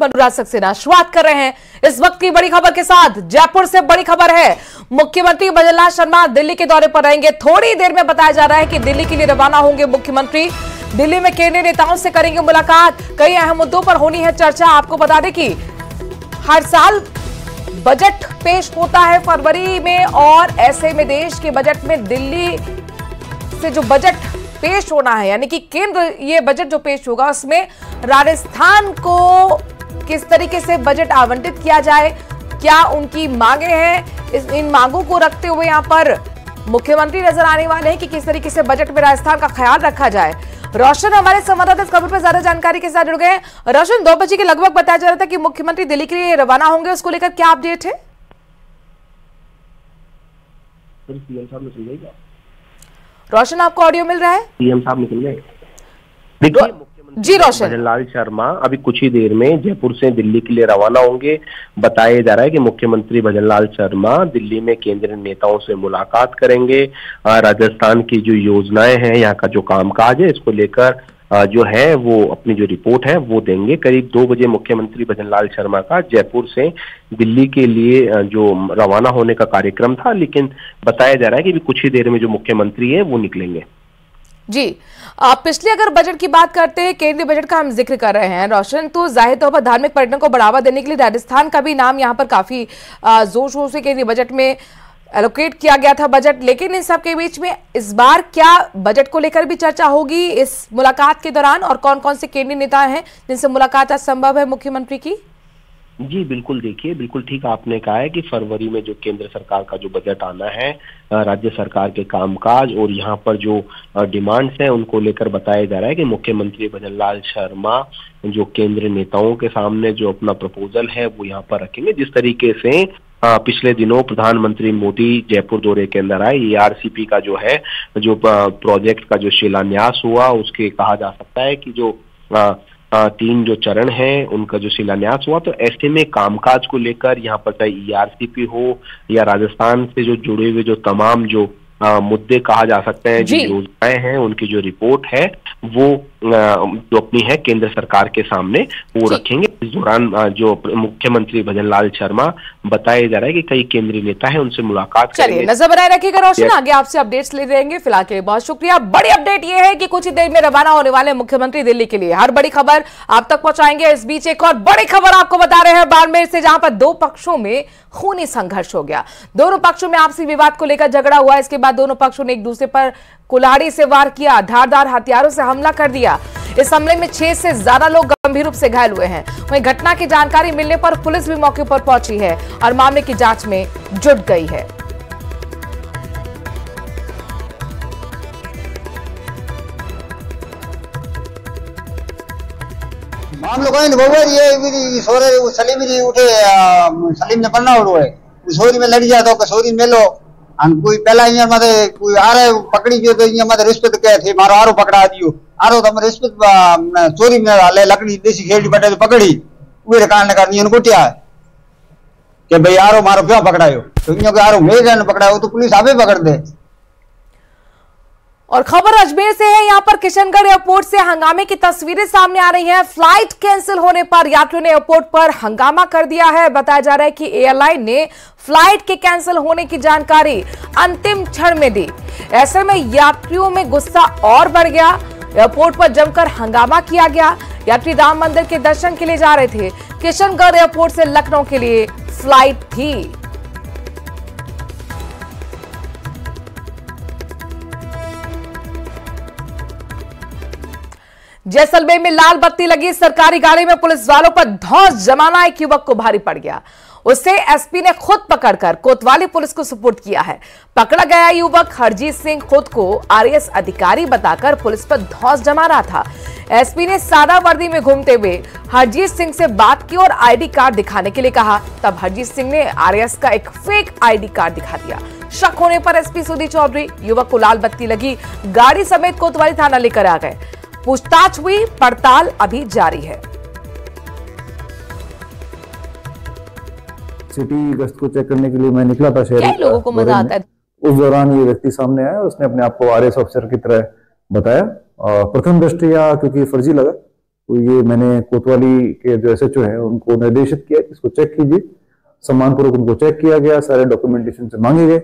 अनुराग सक्सेना शुरुआत कर रहे हैं इस वक्त की बड़ी खबर के साथ। जयपुर से बड़ी खबर है, मुख्यमंत्री भजनलाल शर्मा दिल्ली के दौरे पर रहेंगे। थोड़ी देर में बताया जा रहा है कि दिल्ली के लिए रवाना होंगे मुख्यमंत्री। दिल्ली में केंद्रीय नेताओं से करेंगे मुलाकात, कई अहम मुद्दों पर होनी है चर्चा। आपको बता दें कि हर साल बजट पेश होता है फरवरी में, और ऐसे में देश के बजट में दिल्ली से जो बजट पेश होना है, यानी कि केंद्र ये बजट जो पेश होगा उसमें राजस्थान को किस तरीके से बजट आवंटित किया जाए, क्या उनकी मांगे हैं, इन मांगों को रखते हुए यहां पर मुख्यमंत्री नजर आने वाले हैं कि किस तरीके से बजट में राजस्थान का ख्याल रखा जाए। रोशन हमारे संवाददाता इस खबर पर ज्यादा जानकारी के साथ जुड़ गए हैं। रोशन, 2 बजे के लगभग बताया जा रहा था कि मुख्यमंत्री दिल्ली के लिए रवाना होंगे, उसको लेकर क्या अपडेट है? रोशन, आपको ऑडियो मिल रहा है? सीएम साहब निकल गए। देखिए, जी रोशन, भजनलाल शर्मा अभी कुछ ही देर में जयपुर से दिल्ली के लिए रवाना होंगे। बताया जा रहा है कि मुख्यमंत्री भजनलाल शर्मा दिल्ली में केंद्रीय नेताओं से मुलाकात करेंगे। राजस्थान की जो योजनाएं हैं, यहाँ का जो कामकाज है, इसको लेकर जो है वो अपनी जो रिपोर्ट है वो देंगे। करीब 2 बजे मुख्यमंत्री भजनलाल शर्मा का जयपुर से दिल्ली के लिए जो रवाना होने का कार्यक्रम था, लेकिन बताया जा रहा है कि कुछ ही देर में जो मुख्यमंत्री है वो निकलेंगे। जी, पिछले अगर बजट की बात करते हैं, केंद्रीय बजट का हम जिक्र कर रहे हैं रोशन, तो जाहिर तौर पर धार्मिक पर्यटन को बढ़ावा देने के लिए राजस्थान का भी नाम यहाँ पर काफी जोर शोर से केंद्रीय बजट में एलोकेट किया गया था बजट। लेकिन इन सब के बीच में इस बार क्या बजट को लेकर भी चर्चा होगी इस मुलाकात के दौरान, और कौन कौन से केंद्रीय नेता हैं जिनसे मुलाकात आज संभव है मुख्यमंत्री की? जी बिल्कुल, देखिए बिल्कुल ठीक आपने कहा है कि फरवरी में जो केंद्र सरकार का जो बजट आना है, राज्य सरकार के कामकाज और यहाँ पर जो डिमांड्स हैं उनको लेकर बताया जा रहा है कि मुख्यमंत्री भजनलाल शर्मा जो केंद्रीय नेताओं के सामने जो अपना प्रपोजल है वो यहाँ पर रखेंगे। जिस तरीके से पिछले दिनों प्रधानमंत्री मोदी जयपुर दौरे के अंदर आए, ERCP का जो है जो प्रोजेक्ट का जो शिलान्यास हुआ, उसके कहा जा सकता है कि जो 3 जो चरण हैं उनका जो शिलान्यास हुआ, तो ऐसे में कामकाज को लेकर यहाँ पर चाहे ERCP हो या राजस्थान से जो जुड़े हुए जो तमाम जो मुद्दे कहा जा सकते हैं, जो योजनाएं हैं, उनकी जो रिपोर्ट है वो जो अपनी है केंद्र सरकार के सामने वो रखेंगे। इस दौरान जो मुख्यमंत्री भजनलाल शर्मा बताया जा रहा है कि कई केंद्रीय नेता हैं उनसे मुलाकात करेंगे। नजर बनाए रखिएगा रोशन, आगे आपसे अपडेट्स ले रहेंगे। फिलहाल के लिए बहुत शुक्रिया। बड़ी अपडेट ये है कि कुछ ही देर में रवाना होने वाले मुख्यमंत्री दिल्ली के लिए। हर बड़ी खबर आप तक पहुंचाएंगे। इस बीच एक और बड़ी खबर आपको बता रहे हैं बाड़मेर से, जहां पर 2 पक्षों में खूनी संघर्ष हो गया। दोनों पक्षों में आपसी विवाद को लेकर झगड़ा हुआ। इसके बाद दोनों पक्षों ने एक दूसरे पर कुल्हाड़ी से वार किया, धारदार हथियारों से हमला कर दिया। इस हमले में 6 से ज्यादा लोग गंभीर रूप से घायल हुए हैं। वहीं घटना की जानकारी मिलने पर पुलिस भी मौके पर पहुंची है और मामले की जांच में जुट गई है। मामलो कोई नहीं, ये सोरे सलीम जी उठे, सलीम ने पन्ना उड़े सोरी में लड़ जाता हो, सोरी में लो कोई पहला यहाँ मत कोई आ रहे पकड़ी जो तो यहाँ मत रिश्वत कहे थे, मारो आरो पकड़ा दियो, आरो तो हम रिश्वत चोरी में ले लकड़ी देसी खेड़ी बटे तो पकड़ी वे कारण करनी उनको क्या है कि भाई आरो मारो क्यों पकड़ायो, तो इन आरो मेरे पकड़ायो तो पुलिस आपे पकड़ दे। और खबर अजमेर से है, यहां पर किशनगढ़ एयरपोर्ट से हंगामे की तस्वीरें सामने आ रही हैं। फ्लाइट कैंसिल होने पर यात्रियों ने एयरपोर्ट पर हंगामा कर दिया है। बताया जा रहा है कि एयरलाइन ने फ्लाइट के कैंसिल होने की जानकारी अंतिम क्षण में दी। ऐसे में यात्रियों में गुस्सा और बढ़ गया। एयरपोर्ट पर जमकर हंगामा किया गया। यात्री राम मंदिर के दर्शन के लिए जा रहे थे। किशनगढ़ एयरपोर्ट से लखनऊ के लिए फ्लाइट थी। जैसलमेर में लाल बत्ती लगी सरकारी गाड़ी में पुलिस वालों पर धौंस जमाना एक युवक को भारी पड़ गया। उसे एसपी ने खुद पकड़कर कोतवाली पुलिस को सुपुर्द किया है। पकड़ा गया युवक हरजीत सिंह खुद को आरएएस अधिकारी बताकर पुलिस पर धौंस जमा रहा था। एसपी ने सादा वर्दी में घूमते हुए हरजीत सिंह से बात की और आईडी कार्ड दिखाने के लिए कहा। तब हरजीत सिंह ने आरएएस का एक फेक आईडी कार्ड दिखा दिया। शक होने पर एसपी सुधीर चौधरी युवक को लाल बत्ती लगी गाड़ी समेत कोतवाली थाना लेकर आ गए। पूछताछ हुई, पड़ताल अभी जारी है। सिटी गश्त को चेक करने के लिए मैं निकला था शहर। लोगों को मजा आता है। उस दौरान ये व्यक्ति सामने आया, उसने अपने आप को आरएएस ऑफिसर की तरह बताया। प्रथम दृष्टया क्योंकि फर्जी लगा तो ये मैंने कोतवाली के जो SHO है उनको निर्देशित किया कि इसको चेक कीजिए। सम्मानपूर्वक उनको चेक किया गया, सारे डॉक्यूमेंटेशन से मांगे गए।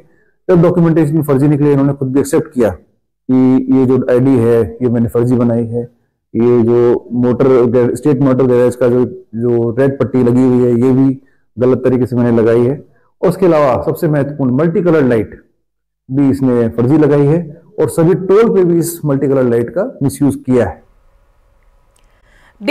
जब डॉक्यूमेंटेशन फर्जी निकले, इन्होंने खुद भी एक्सेप्ट किया कि ये जो ID है ये मैंने फर्जी बनाई है। ये जो स्टेट मोटर गैरेज का जो रेड पट्टी लगी हुई है ये भी गलत तरीके से मैंने लगाई है। और उसके अलावा सबसे महत्वपूर्ण मल्टी कलर लाइट भी इसने फर्जी लगाई है और सभी टोल पे भी इस मल्टी कलर लाइट का मिसयूज किया है।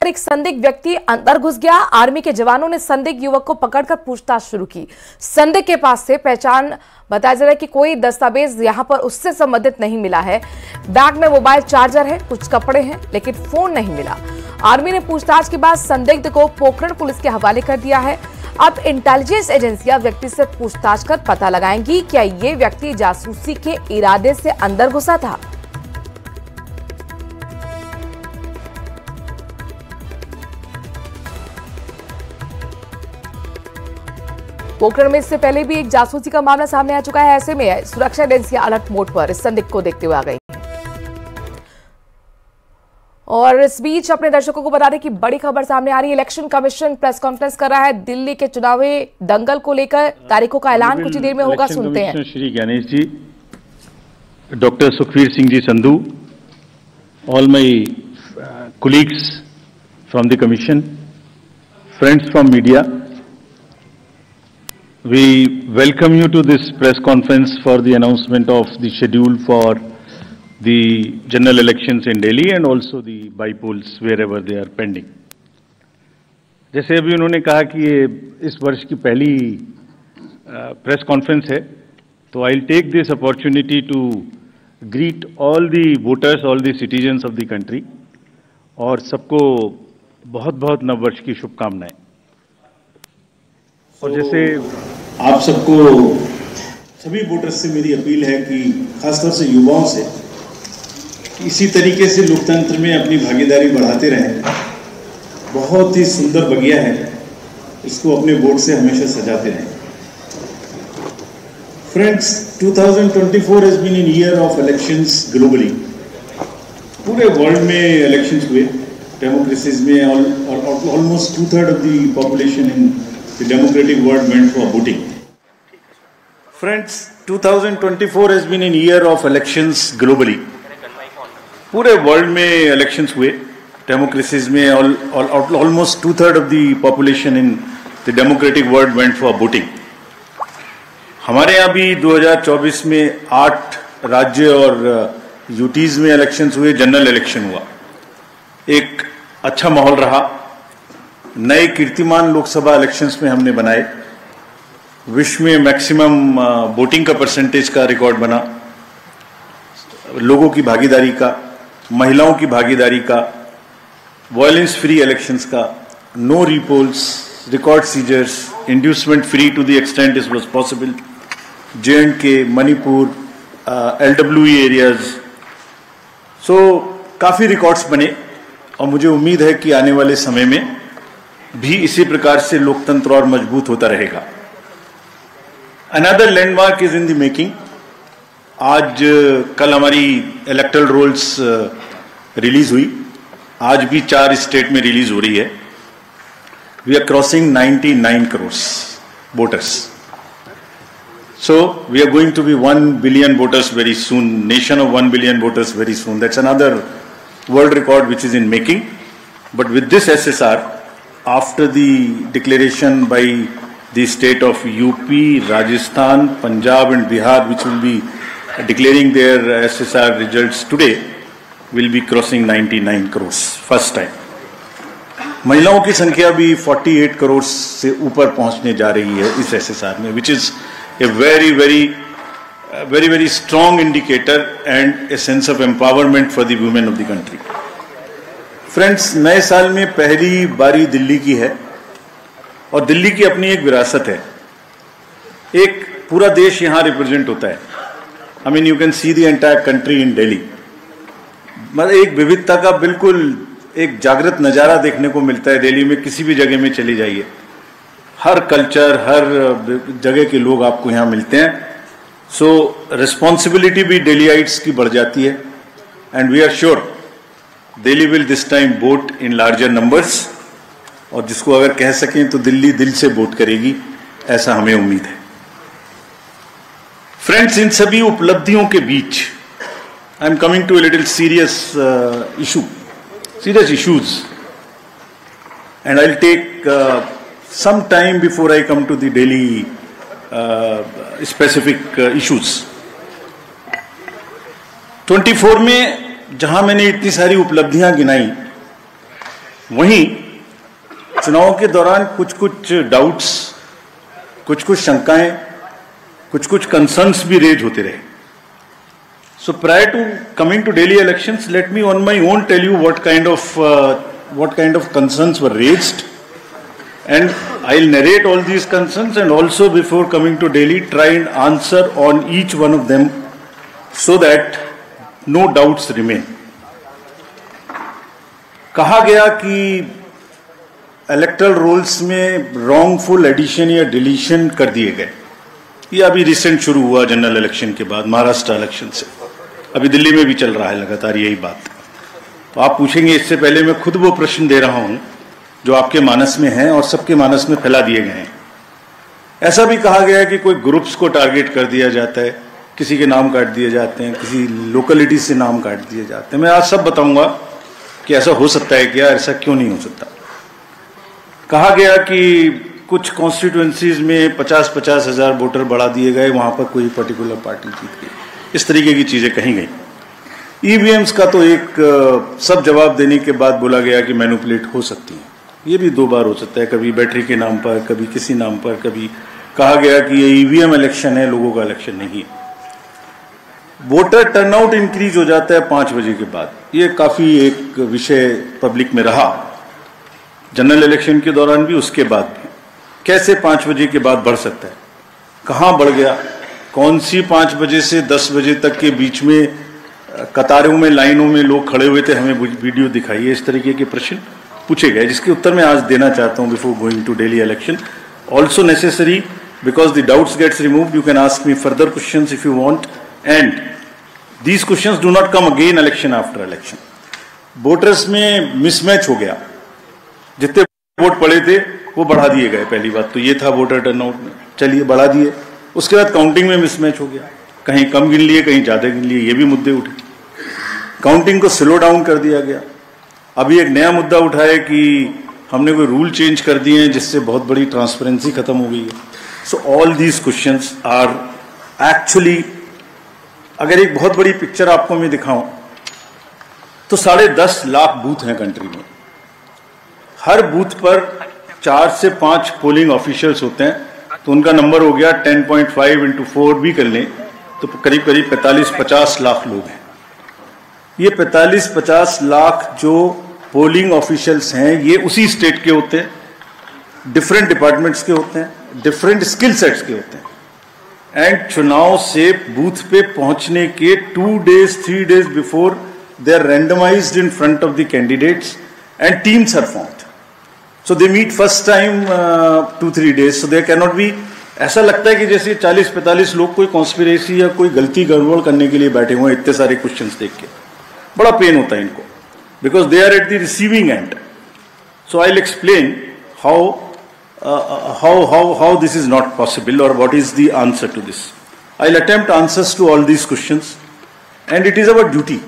एक संदिग्ध व्यक्ति अंदर घुस गया। आर्मी के जवानों ने संदिग्ध युवक को पकड़कर पूछताछ शुरू की। संदिग्ध के पास से पहचान बताया जा रहा है कि कोई दस्तावेज यहां पर उससे संबंधित नहीं मिला है। बैग में मोबाइल चार्जर है, कुछ कपड़े हैं, लेकिन फोन नहीं मिला। आर्मी ने पूछताछ के बाद संदिग्ध को पोखरण पुलिस के हवाले कर दिया है। अब इंटेलिजेंस एजेंसियां व्यक्ति से पूछताछ कर पता लगाएंगी क्या ये व्यक्ति जासूसी के इरादे से अंदर घुसा था। पोखरण में इससे पहले भी एक जासूसी का मामला सामने आ चुका है। ऐसे में सुरक्षा एजेंसियां अलर्ट मोड पर इस संदिग्ध को देखते हुए आ गई। और इस बीच अपने दर्शकों को बता दें कि बड़ी खबर सामने आ रही है। इलेक्शन कमीशन प्रेस कॉन्फ्रेंस कर रहा है दिल्ली के चुनावी दंगल को लेकर। तारीखों का ऐलान कुछ ही देर में होगा, सुनते हैं। Shri Ganesh ji, doctor Sukhvir Singh ji Sandhu, all my colleagues from the commission, friends from media, we welcome you to this press conference for the announcement of the schedule for the general elections in Delhi and also the by-polls wherever they are pending. जैसे अभी उन्होंने कहा कि ये इस वर्ष की पहली प्रेस कॉन्फ्रेंस है, तो I will take this opportunity to greet all the voters, all the citizens of the country और सबको बहुत बहुत नववर्ष की शुभकामनाएं। और जैसे आप सबको, सभी वोटर्स से मेरी अपील है कि खासतौर से युवाओं से इसी तरीके से लोकतंत्र में अपनी भागीदारी बढ़ाते रहें। बहुत ही सुंदर बगिया है, इसको अपने वोट से हमेशा सजाते रहें। Friends, 2024 has been an year of elections globally. पूरे वर्ल्ड में इलेक्शंस हुए, डेमोक्रेसीज में almost 2/3 of the population in the democratic world went for voting. Friends, 2024 has been a year of elections globally. पूरे world में elections हुए, democracies में almost 2/3 of the population in the democratic world went for voting. हमारे यहाँ भी 2024 में 8 राज्य और यूटीज में इलेक्शंस हुए, जनरल इलेक्शन हुआ। एक अच्छा माहौल रहा। नए कीर्तिमान लोकसभा इलेक्शंस में हमने बनाए। विश्व में मैक्सिमम वोटिंग का परसेंटेज का रिकॉर्ड बना। लोगों की भागीदारी का, महिलाओं की भागीदारी का, वायलेंस फ्री इलेक्शंस का, no repolls, record seizures, inducement free to the extent it was possible, J&K, Manipur, LWE areas. So काफी रिकॉर्ड्स बने और मुझे उम्मीद है कि आने वाले समय में भी इसी प्रकार से लोकतंत्र और मजबूत होता रहेगा। Another landmark is in the making. आज कल हमारी इलेक्टोरल रोल्स रिलीज हुई, आज भी 4 स्टेट में रिलीज हो रही है। We are crossing 99 crores voters. So we are going to be 1 billion voters very soon, nation of 1 billion voters very soon. That's another world record which is in making. But with this SSR, after the declaration by the state of UP, Rajasthan, Punjab and Bihar, which will be declaring their SSR results today, will be crossing 99 crores, first time. महिलाओं की संख्या भी 48 करोड़ से ऊपर पहुंचने जा रही है इस SSR में, which is a very strong indicator and a sense of empowerment for the women of the country. Friends, नए साल में पहली बारी दिल्ली की है और दिल्ली की अपनी एक विरासत है। एक पूरा देश यहाँ रिप्रेजेंट होता है। I mean, you can see the entire country in Delhi. मतलब एक विविधता का बिल्कुल एक जागृत नज़ारा देखने को मिलता है। दिल्ली में किसी भी जगह में चली जाइए, हर कल्चर, हर जगह के लोग आपको यहाँ मिलते हैं। सो रिस्पॉन्सिबिलिटी भी डेलीआइट्स की बढ़ जाती है and we are sure Delhi will this time vote in larger numbers, और जिसको अगर कह सकें तो दिल्ली दिल से वोट करेगी, ऐसा हमें उम्मीद है। फ्रेंड्स, इन सभी उपलब्धियों के बीच I am coming to a little serious issues, and I'll take some time before I come to the Delhi specific issues. 24 में जहां मैंने इतनी सारी उपलब्धियां गिनाई, वहीं चुनाव के दौरान कुछ कुछ डाउट्स, कुछ कुछ शंकाएं, कुछ कुछ कंसर्न्स भी रेज होते रहे। So prior to coming to Delhi elections, let me on my own tell you what kind of concerns were raised, and I'll narrate all these concerns, and also before coming to Delhi try and answer on each one of them so that no doubts remain. कहा गया कि electoral roles में wrongful addition या deletion कर दिए गए। ये अभी रिसेंट शुरू हुआ जनरल इलेक्शन के बाद, महाराष्ट्र इलेक्शन से। अभी दिल्ली में भी चल रहा है लगातार यही बात। तो आप पूछेंगे, इससे पहले मैं खुद वो प्रश्न दे रहा हूं जो आपके मानस में हैं और सबके मानस में फैला दिए गए हैं। ऐसा भी कहा गया है कि कोई ग्रुप्स को टारगेट कर दिया जाता है, किसी के नाम काट दिए जाते हैं, किसी लोकेलिटी से नाम काट दिए जाते हैं। मैं आज सब बताऊंगा कि ऐसा हो सकता है क्या, ऐसा क्यों नहीं हो सकता। कहा गया कि कुछ कॉन्स्टिट्यूएंसीज में 50-50 हजार वोटर बढ़ा दिए गए, वहां पर कोई पर्टिकुलर पार्टी जीत गई, इस तरीके की चीजें कही गई। ईवीएम्स का तो एक सब जवाब देने के बाद बोला गया कि मैनिपुलेट हो सकती है। ये भी 2 बार हो सकता है, कभी बैटरी के नाम पर, कभी किसी नाम पर, कभी कहा गया कि ये ईवीएम इलेक्शन है, लोगों का इलेक्शन नहीं है। वोटर टर्नआउट इंक्रीज हो जाता है 5 बजे के बाद, ये काफी एक विषय पब्लिक में रहा, जनरल इलेक्शन के दौरान भी, उसके बाद भी। कैसे 5 बजे के बाद बढ़ सकता है, कहां बढ़ गया, कौन सी 5 बजे से 10 बजे तक के बीच में कतारों में, लाइनों में लोग खड़े हुए थे, हमें वीडियो दिखाइए, इस तरीके के प्रश्न पूछे गए, जिसके उत्तर मैं आज देना चाहता हूं before going to Delhi election. Also necessary, because the doubts gets removed, you can ask me further questions if you want, and these questions do not come again election after election. Voters में mismatch हो गया, जितने vote पड़े थे वो बढ़ा दिए गए, पहली बात तो ये था वोटर टर्नआउट में, चलिए बढ़ा दिए। उसके बाद काउंटिंग में मिसमैच हो गया, कहीं कम गिन लिए, कहीं ज्यादा गिन लिए, ये भी मुद्दे उठे। काउंटिंग को स्लो डाउन कर दिया गया। अभी एक नया मुद्दा उठा है कि हमने कोई रूल चेंज कर दिए हैं जिससे बहुत बड़ी ट्रांसपेरेंसी खत्म हो गई है। So all these questions are actually, अगर एक बहुत बड़ी पिक्चर आपको मैं दिखाऊं तो 10.5 लाख बूथ हैं कंट्री में। हर बूथ पर 4 से 5 पोलिंग ऑफिशियल्स होते हैं, तो उनका नंबर हो गया 10.5 into 4 भी कर लें तो करीब करीब 45-50 लाख लोग हैं। ये 45-50 लाख जो पोलिंग ऑफिशियल्स हैं, ये उसी स्टेट के होते हैं, डिफरेंट डिपार्टमेंट्स के होते हैं, डिफरेंट स्किल सेट्स के होते हैं। एंड चुनाव से बूथ पे पहुंचने के 2 days 3 days before they are randomized in front of the candidates and teams are formed. So they meet first time 2-3 days. So there cannot be, ऐसा लगता है कि जैसे 40-45 लोग कोई कॉन्स्पिरेसी या कोई गलती गड़बड़ करने के लिए बैठे हुए हैं, इतने सारे क्वेश्चंस देख के बड़ा पेन होता है इनको, because they are at the receiving end. So I will explain how this is not possible or what is the answer to this. I will attempt answers to all these questions, and it is our duty.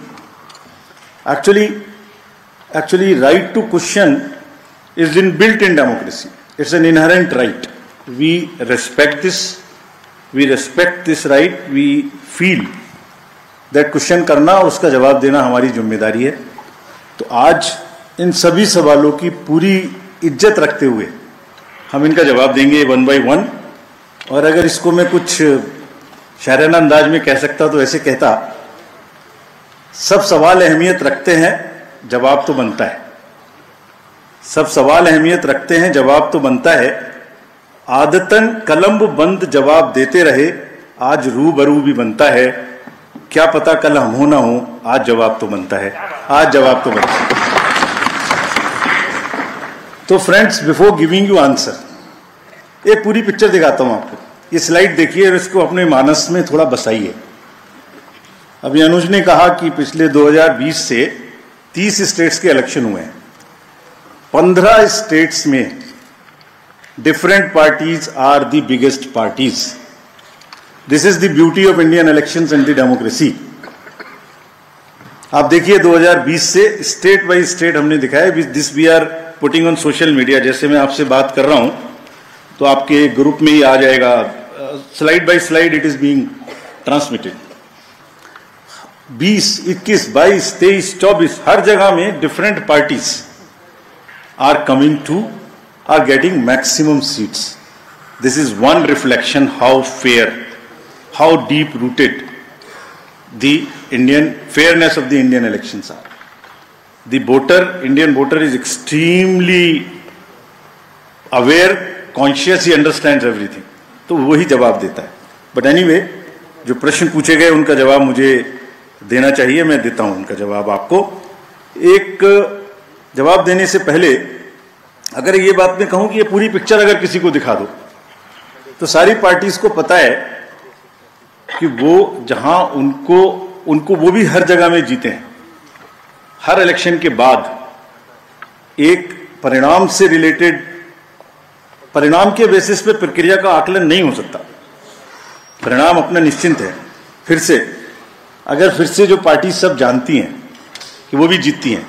Actually, right to question is inbuilt in democracy. It's an inherent right. We respect this right. We feel that question करना और उसका जवाब देना हमारी जिम्मेदारी है। तो आज इन सभी सवालों की पूरी इज्जत रखते हुए हम इनका जवाब देंगे 1 by 1। और अगर इसको मैं कुछ शायराना अंदाज में कह सकता तो ऐसे कहता, सब सवाल अहमियत रखते हैं, जवाब तो बनता है। सब सवाल अहमियत रखते हैं, जवाब तो बनता है। आदतन कलम बंद जवाब देते रहे, आज रूबरू भी बनता है। क्या पता कल हम हो ना हो, आज जवाब तो बनता है, आज जवाब तो बनता है। तो friends, before giving you answer एक पूरी पिक्चर दिखाता हूं आपको। ये स्लाइड देखिए और इसको अपने मानस में थोड़ा बसाइए। अभी अनुज ने कहा कि पिछले 2020 से 30 स्टेट्स के इलेक्शन हुए हैं। 15 स्टेट्स में different parties are the biggest parties. This is the beauty of Indian elections and the democracy. आप देखिए 2020 से स्टेट बाय स्टेट हमने दिखाया। This we are putting on social media. जैसे मैं आपसे बात कर रहा हूं तो आपके ग्रुप में ही आ जाएगा, slide by slide it is being transmitted. 20, 21, 22, 23, 24 हर जगह में different parties are coming to are getting maximum seats. This is one reflection how fair, how deep rooted the Indian fairness of the Indian elections are. The voter, Indian voter is extremely aware, conscious, he understands everything. तो वही जवाब देता है। But anyway, जो प्रश्न पूछे गए उनका जवाब मुझे देना चाहिए, मैं देता हूं उनका जवाब आपको। एक जवाब देने से पहले अगर ये बात मैं कहूं कि ये पूरी पिक्चर अगर किसी को दिखा दो तो सारी पार्टीज को पता है कि वो जहां उनको वो भी हर जगह में जीते हैं। हर इलेक्शन के बाद एक परिणाम से रिलेटेड, परिणाम के बेसिस पे प्रक्रिया का आकलन नहीं हो सकता। परिणाम अपना निश्चिंत है। फिर से जो पार्टी सब जानती हैं कि वो भी जीतती हैं,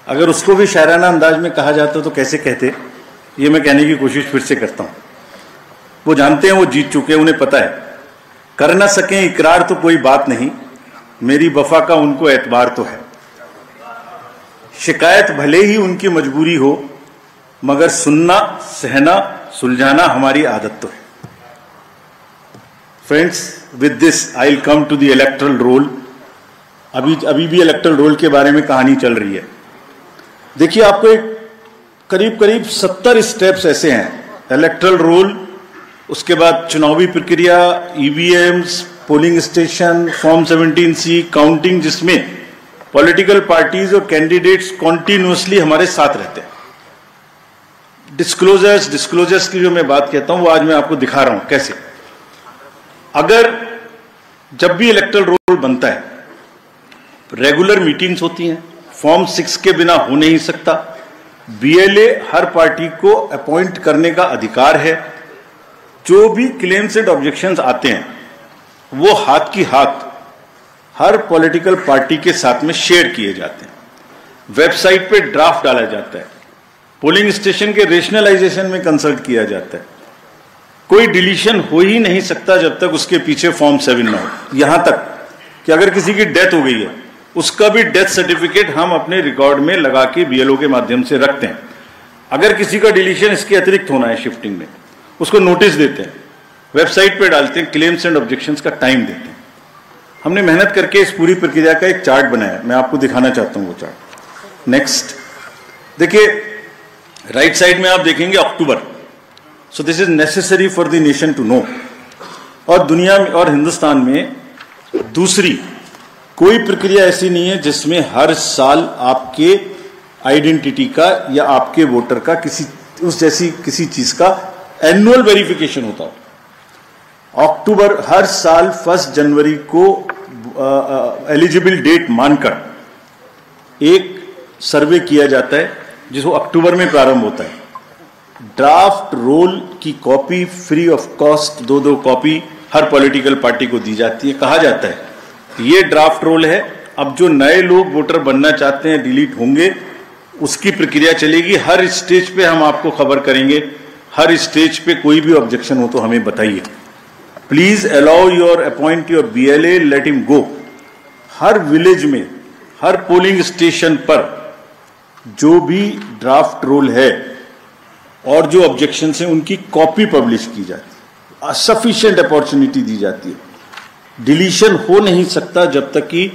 अगर उसको भी शायराना अंदाज में कहा जाता तो कैसे कहते, ये मैं कहने की कोशिश फिर से करता हूं। वो जानते हैं वो जीत चुके हैं, उन्हें पता है। कर न सकें इकरार तो कोई बात नहीं, मेरी वफा का उनको एतबार तो है। शिकायत भले ही उनकी मजबूरी हो, मगर सुनना, सहना, सुलझाना हमारी आदत तो है। Friends, with this I will come to the electoral roll. अभी भी इलेक्टोरल रोल के बारे में कहानी चल रही है। देखिए, आपको एक करीब 70 स्टेप्स ऐसे हैं। इलेक्टोरल रोल, उसके बाद चुनावी प्रक्रिया, EVMs, polling station, form 17C, counting, जिसमें पॉलिटिकल पार्टीज और कैंडिडेट्स कॉन्टिन्यूसली हमारे साथ रहते हैं। डिस्क्लोजर्स की जो मैं बात कहता हूं वो आज मैं आपको दिखा रहा हूं कैसे। अगर जब भी इलेक्टोरल रोल बनता है, रेगुलर मीटिंग्स होती हैं, फॉर्म 6 के बिना हो नहीं सकता। बीएलए हर पार्टी को अपॉइंट करने का अधिकार है। जो भी क्लेम्स एंड ऑब्जेक्शंस आते हैं वो हाथ की हाथ हर पॉलिटिकल पार्टी के साथ में शेयर किए जाते हैं। वेबसाइट पे ड्राफ्ट डाला जाता है। पोलिंग स्टेशन के रेशनलाइजेशन में कंसल्ट किया जाता है। कोई डिलीशन हो ही नहीं सकता जब तक उसके पीछे फॉर्म 7 ना हो। यहां तक कि अगर किसी की डेथ हो गई है, उसका भी डेथ सर्टिफिकेट हम अपने रिकॉर्ड में लगा के बीएलओ के माध्यम से रखते हैं। अगर किसी का डिलीशन इसके अतिरिक्त होना है शिफ्टिंग में, उसको नोटिस देते हैं, वेबसाइट पे डालते हैं, क्लेम्स एंड ऑब्जेक्शंस का टाइम देते हैं। हमने मेहनत करके इस पूरी प्रक्रिया का एक चार्ट बनाया, मैं आपको दिखाना चाहता हूं वो चार्ट। नेक्स्ट देखिए, राइट साइड में आप देखेंगे अक्टूबर। So this is necessary for the nation to know. और दुनिया में और हिंदुस्तान में दूसरी कोई प्रक्रिया ऐसी नहीं है जिसमें हर साल आपके आइडेंटिटी का या आपके वोटर का किसी चीज का एनुअल वेरिफिकेशन होता हो। अक्टूबर हर साल 1 जनवरी को एलिजिबल डेट मानकर एक सर्वे किया जाता है जिसको अक्टूबर में प्रारंभ होता है। ड्राफ्ट रोल की copy free of cost 2 copy her political party को दी जाती है। कहा जाता है ये ड्राफ्ट रोल है, अब जो नए लोग वोटर बनना चाहते हैं डिलीट होंगे, उसकी प्रक्रिया चलेगी। हर स्टेज पे हम आपको खबर करेंगे। हर स्टेज पे कोई भी ऑब्जेक्शन हो तो हमें बताइए। Please allow your appoint your BLA, let him go. हर विलेज में, हर पोलिंग स्टेशन पर जो भी ड्राफ्ट रोल है और जो ऑब्जेक्शन है उनकी कॉपी पब्लिश की जाती है। सफिशिएंट अपॉर्चुनिटी दी जाती है। डिलीशन हो नहीं सकता जब तक कि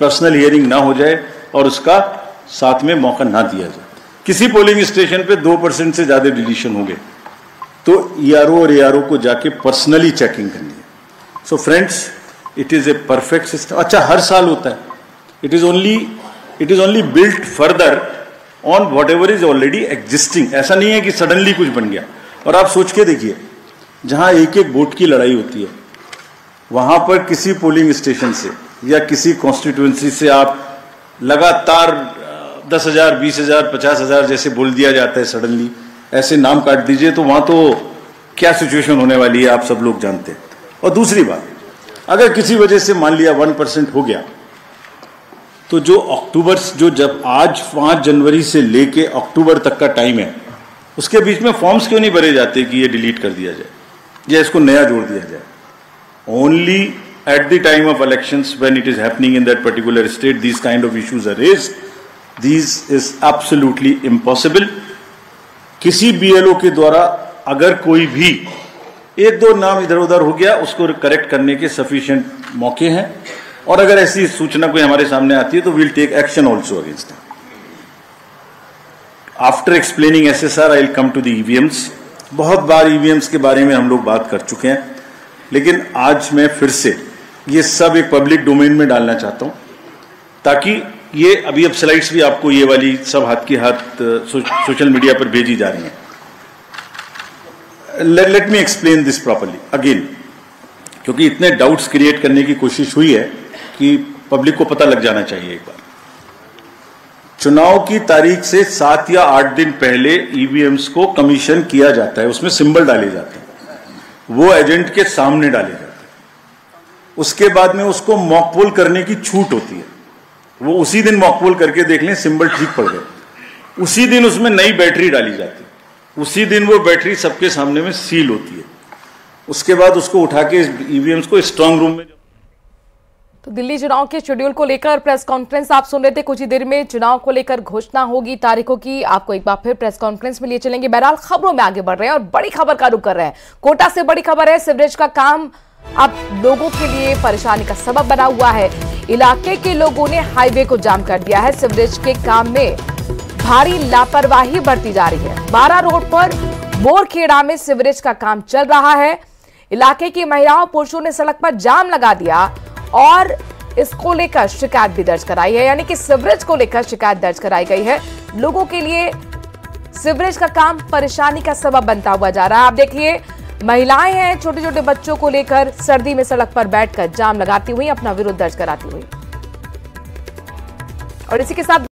पर्सनल हियरिंग ना हो जाए और उसका साथ में मौका ना दिया जाए। किसी पोलिंग स्टेशन पे 2% से ज्यादा डिलीशन हो गए तो ईआरओ और एआरओ को जाके पर्सनली चेकिंग करनी है। So friends, it is a perfect system. अच्छा, हर साल होता है। It is only built further on what ever is already existing. ऐसा नहीं है कि सडनली कुछ बन गया। और आप सोच के देखिए, जहां एक वोट की लड़ाई होती है, वहां पर किसी पोलिंग स्टेशन से या किसी कॉन्स्टिट्यूएंसी से आप लगातार 10,000, 20,000, 50,000 जैसे बोल दिया जाता है सडनली, ऐसे नाम काट दीजिए, तो वहां तो क्या सिचुएशन होने वाली है आप सब लोग जानते हैं। और दूसरी बात, अगर किसी वजह से मान लिया 1% हो गया, तो जो अक्टूबर, जो जब आज 5 जनवरी से लेके अक्टूबर तक का टाइम है, उसके बीच में फॉर्म्स क्यों नहीं भरे जाते कि ये डिलीट कर दिया जाए या इसको नया जोड़ दिया जाए? Only at the time of elections, when it is happening in that particular state, these kind of issues are raised. These is absolutely impossible. किसी BLO के द्वारा अगर कोई भी 1-2 नाम इधर उधर हो गया, उसको करेक्ट करने के सफिशिएंट मौके हैं, और अगर ऐसी सूचना कोई हमारे सामने आती है तो we'll take action also against them. After explaining SSR, I'll come to the EVMs. बहुत बार EVMs के बारे में हम लोग बात कर चुके हैं, लेकिन आज मैं फिर से ये सब एक पब्लिक डोमेन में डालना चाहता हूं, ताकि ये अभी अब स्लाइड्स भी आपको ये वाली सब हाथ के हाथ सोशल मीडिया पर भेजी जा रही हैं। Let me explain this properly again, क्योंकि इतने डाउट्स क्रिएट करने की कोशिश हुई है कि पब्लिक को पता लग जाना चाहिए। एक बार चुनाव की तारीख से 7 या 8 दिन पहले ईवीएम्स को कमीशन किया जाता है, उसमें सिंबल डाले जाते हैं, वो एजेंट के सामने डाले जाते हैं। उसके बाद में उसको मॉकपोल करने की छूट होती है, वो उसी दिन मॉकपोल करके देख लें सिंबल ठीक पड़ गए, उसी दिन उसमें नई बैटरी डाली जाती है, उसी दिन वो बैटरी सबके सामने में सील होती है। उसके बाद उसको उठा के ईवीएम्स को स्ट्रांग रूम में। तो दिल्ली चुनाव के शेड्यूल को लेकर प्रेस कॉन्फ्रेंस आप सुन रहे थे। कुछ ही देर में चुनाव को लेकर घोषणा होगी तारीखों की, आपको एक बार फिर प्रेस कॉन्फ्रेंस में लिए चलेंगे। बहरहाल खबरों में आगे बढ़ रहे हैं और बड़ी खबर का रुख कर रहे हैं। कोटा से बड़ी खबर है, सीवरेज का काम अब लोगों के लिए परेशानी का सबब बना हुआ है। इलाके के लोगों ने हाईवे को जाम कर दिया है। सीवरेज के काम में भारी लापरवाही बरती जा रही है। 12 रोड पर मोरखेड़ा में सीवरेज का काम चल रहा है। इलाके की महिलाओं पुरुषों ने सड़क पर जाम लगा दिया और इसको लेकर शिकायत भी दर्ज कराई है, यानी कि सीवरेज को लेकर शिकायत दर्ज कराई गई है। लोगों के लिए सीवरेज का काम परेशानी का सबब बनता हुआ जा रहा है। आप देखिए, महिलाएं हैं, छोटे छोटे बच्चों को लेकर सर्दी में सड़क पर बैठकर जाम लगाती हुई अपना विरोध दर्ज कराती हुई। और इसी के साथ